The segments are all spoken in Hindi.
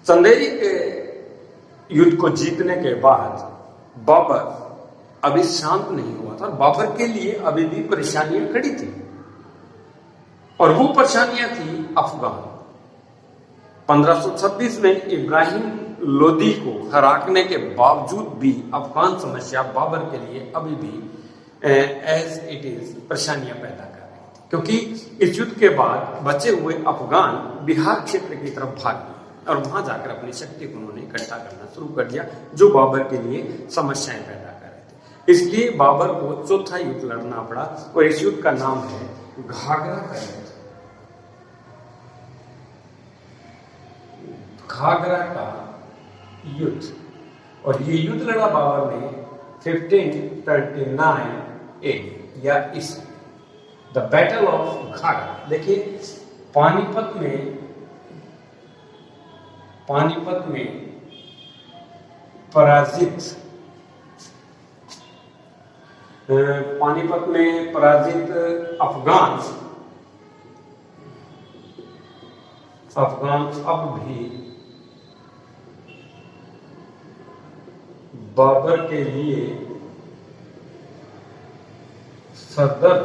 चंदेरी के युद्ध को जीतने के बाद बाबर अभी शांत नहीं हुआ था। बाबर के लिए अभी भी परेशानियां खड़ी थी और वो परेशानियां थी अफगान। 1526 में इब्राहिम लोदी को हराने के बावजूद भी अफगान समस्या बाबर के लिए अभी भी एज इट इज परेशानियां पैदा कर रही थी, क्योंकि इस युद्ध के बाद बचे हुए अफगान बिहार क्षेत्र की तरफ भाग गए और वहां जाकर अपनी शक्ति को उन्होंने इकट्ठा करना शुरू कर दिया, जो बाबर के लिए समस्याएं पैदा कर रहे थे। इसलिए बाबर को चौथा युद्ध लड़ना पड़ा और इस युद्ध का नाम है घाघरा का युद्ध। घाघरा का युद्ध, और ये युद्ध लड़ा बाबर ने 1539 AD या इस द बैटल ऑफ घाघरा। देखिए पानीपत में पराजित अफगान अब भी बाबर के लिए सरदर्द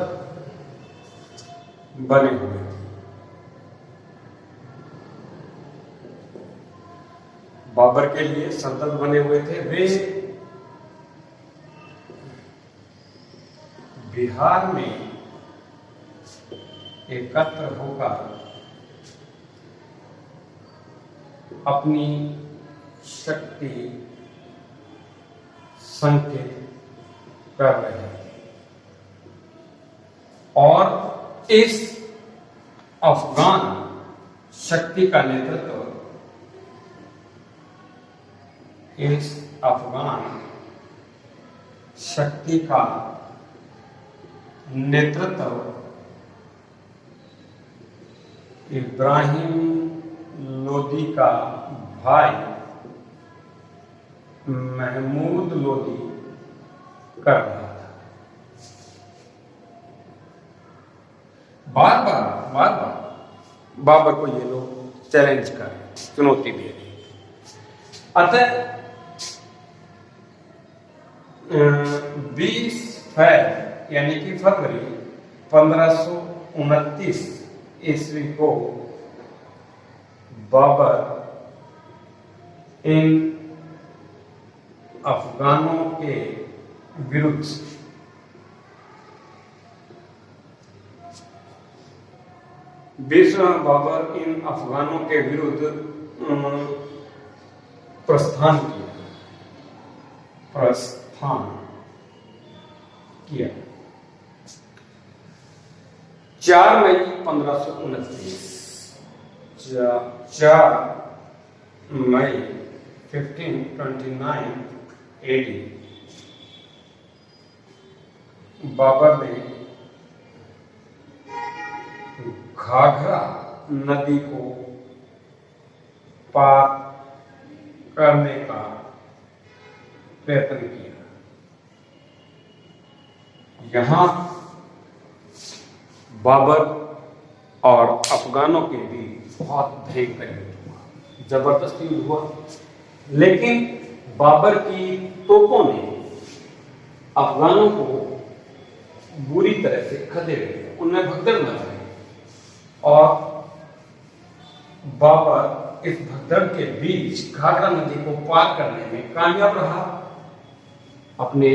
बने हुए थे। बाबर के लिए सरदर्द बने हुए थे। वे बिहार में एकत्र होकर अपनी शक्ति संकेत कर रहे हैं और इस अफगान शक्ति का नेतृत्व इब्राहिम लोदी का भाई महमूद लोदी कर रहा था। बार बार बाबर को ये लोग चैलेंज कर रहे, चुनौती दे रहे। अतः 20 फरवरी यानी कि फरवरी 1529 ईस्वी को बाबर इन अफगानों के विरुद्ध प्रस्थान किया। 4 मई 1529 1529 AD बाबर ने घाघरा नदी को पार करने का प्रयत्न किया। यहां बाबर और अफगानों के बीच बहुत भयंकर युद्ध हुआ, जबरदस्ती युद्ध हुआ, लेकिन बाबर की तोपों ने अफगानों को बुरी तरह से खदेड़ दिया, उनमें भगदड़ मचाई और बाबर इस भगदड़ के बीच घाघरा नदी को पार करने में कामयाब रहा। अपने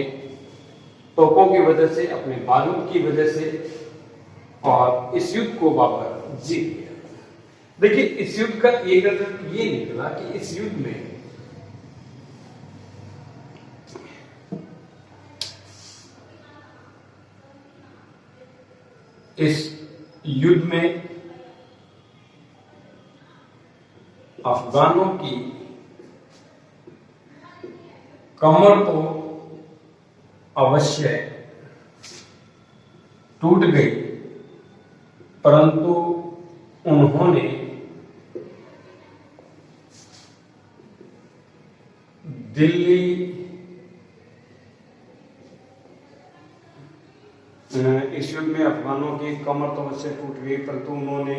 तोपों की वजह से, अपने बारूद की वजह से, और इस युद्ध को बाबर जीत गया। देखिए इस युद्ध का एक रिजल्ट ये निकला कि इस युद्ध में अफगानों की कमर तो अवश्य टूट गई, परंतु उन्होंने दिल्ली इस युद्ध में अफगानों की कमर तो अवश्य टूट गई, परंतु उन्होंने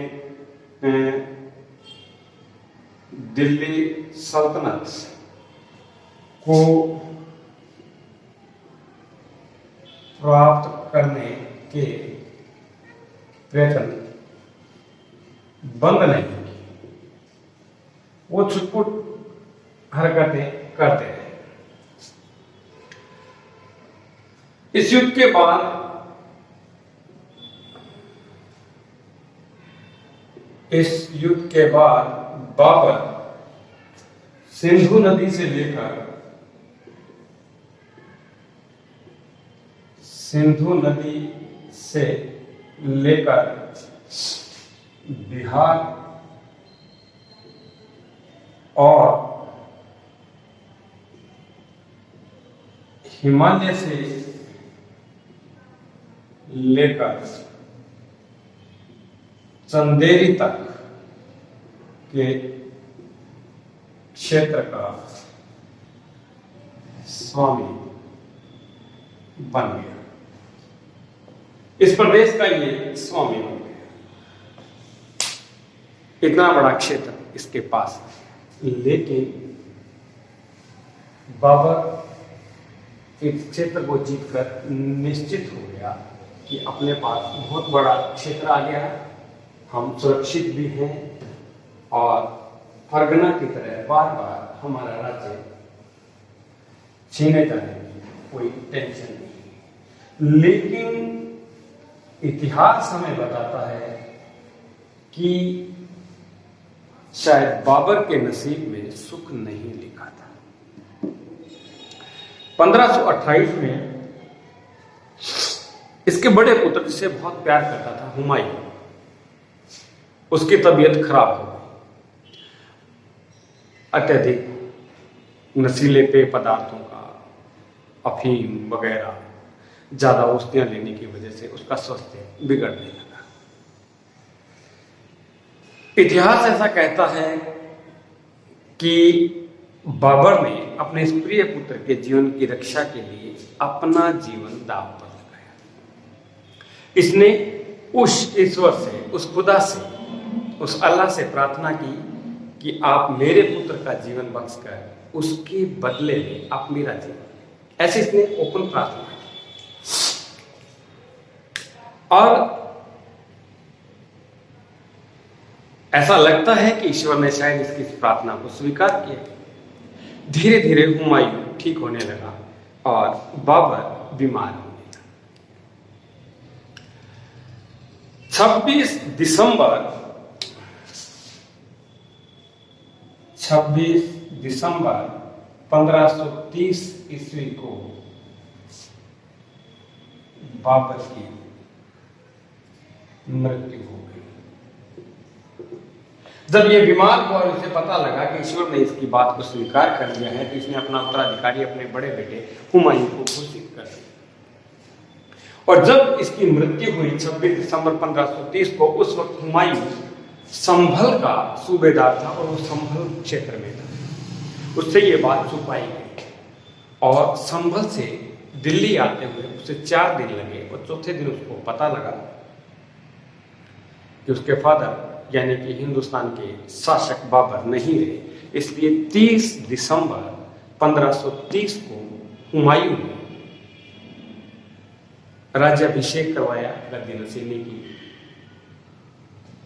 दिल्ली सल्तनत को प्राप्त करने के प्रयत्न बंद नहीं की, वो छुटपुट हरकतें करते रहे। इस युद्ध के बाद बाबर सिंधु नदी से लेकर बिहार और हिमालय से लेकर चंदेरी तक के क्षेत्र का स्वामी बन गया। इस प्रदेश का ये स्वामी बन गया। इतना बड़ा क्षेत्र इसके पास है, लेकिन बाबर इस क्षेत्र को जीतकर निश्चित हो गया कि अपने पास बहुत बड़ा क्षेत्र आ गया है, हम सुरक्षित भी हैं और फरगना की तरह बार बार हमारा राज्य छीने जाने की कोई टेंशन नहीं। लेकिन इतिहास हमें बताता है कि शायद बाबर के नसीब में सुख नहीं लिखा था। 1528 में इसके बड़े पुत्र, जिसे बहुत प्यार करता था, हुमायूं, उसकी तबीयत खराब हो गई। अत्यधिक नशीले पेय पदार्थों का, अफीम वगैरह ज्यादा औषधियां लेने की वजह से उसका स्वास्थ्य बिगड़ने लगा। इतिहास ऐसा कहता है कि बाबर ने अपने इस प्रिय पुत्र के जीवन की रक्षा के लिए अपना जीवन दांव पर लगाया। इसने उस ईश्वर से, उस खुदा से, उस अल्लाह से प्रार्थना की कि आप मेरे पुत्र का जीवन बख्शकर उसके बदले में आप मेरा जीवन, ऐसे इसने ओपन प्रार्थना की। और ऐसा लगता है कि ईश्वर ने शायद इसकी प्रार्थना को स्वीकार किया। धीरे धीरे हुमायूं ठीक होने लगा और बाबर बीमार होने लगा। 26 दिसंबर 1530 ईस्वी को बाबर की मृत्यु हो गई। जब ये बीमार हुआ और उसे पता लगा कि ईश्वर ने इसकी बात को स्वीकार कर लिया है, तो इसने अपना उत्तराधिकारी अपने बड़े बेटे हुमायूं को घोषित कर दिया। और जब इसकी मृत्यु हुई 26 दिसंबर 1530 को, उस वक्त हुमायूं संभल का सूबेदार था और वो संभल क्षेत्र में था। उससे ये बात छुपाई गई और संभल से दिल्ली आते हुए उसे 4 दिन लगे और चौथे दिन उसको पता लगा कि उसके फादर यानी कि हिंदुस्तान के शासक बाबर नहीं रहे। इसलिए 30 दिसंबर 1530 को हुमायूं ने राज्याभिषेक करवाया गद्दी नशीनी की।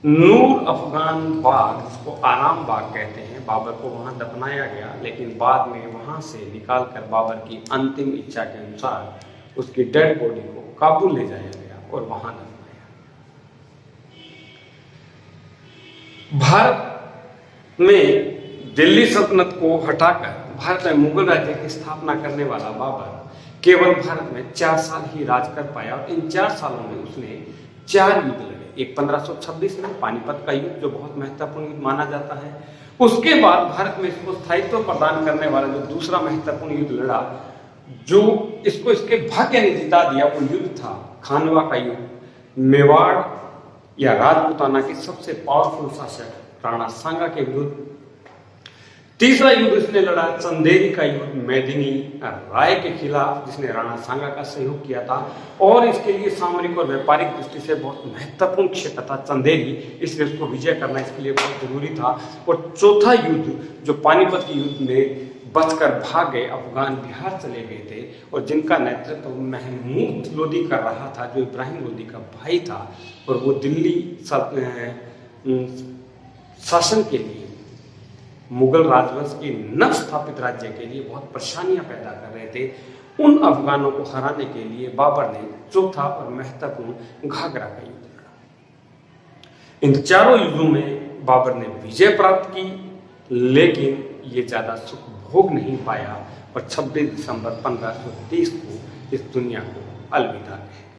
नूर अफगान बाग, जिसको आराम बाग कहते हैं, बाबर को वहां दफनाया गया, लेकिन बाद में वहां से निकालकर बाबर की अंतिम इच्छा के अनुसार उसकी डेड बॉडी को काबुल ले जाया गया और वहां दफनाया। भारत में दिल्ली सल्तनत को हटाकर भारत में मुगल राज्य की स्थापना करने वाला बाबर केवल भारत में 4 साल ही राज कर पाया और इन 4 सालों में उसने 4 युद्ध लड़े। एक 1526 में पानीपत का युद्ध, जो बहुत महत्वपूर्ण युद्ध माना जाता है। उसके बाद भारत में इसको स्थायित्व प्रदान करने वाला जो दूसरा महत्वपूर्ण युद्ध लड़ा, जो इसको इसके भाग्य ने जिता दिया, वो युद्ध था खानवा का युद्ध। मेवाड़ या राजपूताना के सबसे पावरफुल शासक राणा सांगा के विरुद्ध तीसरा युद्ध इसने लड़ा चंदेरी का युद्ध मेदिनी राय के खिलाफ, जिसने राणा सांगा का सहयोग किया था और इसके लिए सामरिक और व्यापारिक दृष्टि से बहुत महत्वपूर्ण क्षेत्र था चंदेरी, इसलिए उसको विजय करना इसके लिए बहुत जरूरी था। और चौथा युद्ध जो पानीपत के युद्ध में बचकर भाग गए अफगान बिहार चले गए थे और जिनका नेतृत्व महमूद लोदी कर रहा था, जो इब्राहिम लोदी का भाई था, और वो दिल्ली शासन के लिए मुगल राजवंश के नव स्थापित राज्य के लिए बहुत परेशानियां पैदा कर रहे थे। उन अफगानों को हराने के लिए बाबर ने चौथा और महत्वपूर्ण घाघरा का युद्ध लड़ा। इन चारों युद्धों में बाबर ने विजय प्राप्त की, लेकिन ये ज्यादा सुख भोग नहीं पाया और 26 दिसंबर 1530 को इस दुनिया को अलविदा कहा।